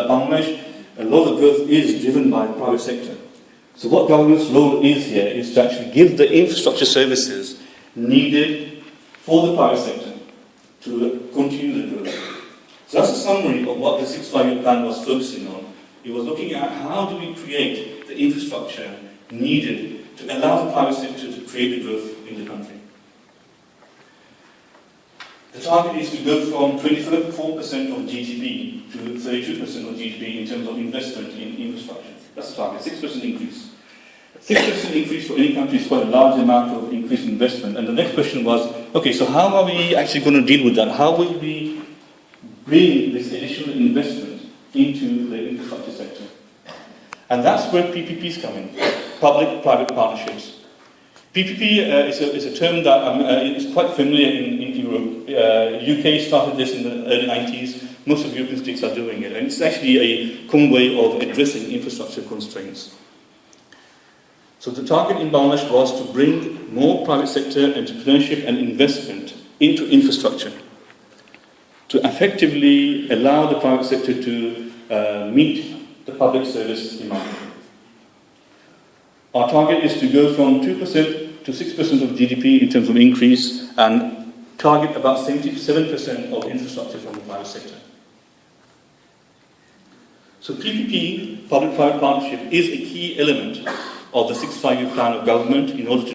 Bangladesh, a lot of growth is driven by the private sector. So what government's role is here is to actually give the infrastructure services needed for the private sector to continue the growth. So that's a summary of what the 6-5-year plan was focusing on. It was looking at how do we create the infrastructure needed to allow the private sector to create the growth in the country. The target is to go from 24% of GDP to 32% of GDP in terms of investment in infrastructure. That's the target, 6% increase. 6% increase for any country is quite a large amount of increased investment. And the next question was, okay, so how are we actually going to deal with that? How will we bring this additional investment into the infrastructure sector? And that's where PPPs come in, public-private partnerships. PPP is a term that is quite familiar in Europe. UK started this in the early 90s. Most of European states are doing it. And it's actually a common way of addressing infrastructure constraints. So the target in Bangladesh was to bring more private sector entrepreneurship and investment into infrastructure to effectively allow the private sector to meet the public service demand. Our target is to go from 2% to 6% of GDP in terms of increase and target about 77% of infrastructure from the private sector. So PPP, public-private partnership, is a key element of the 6-5-year plan of government in order to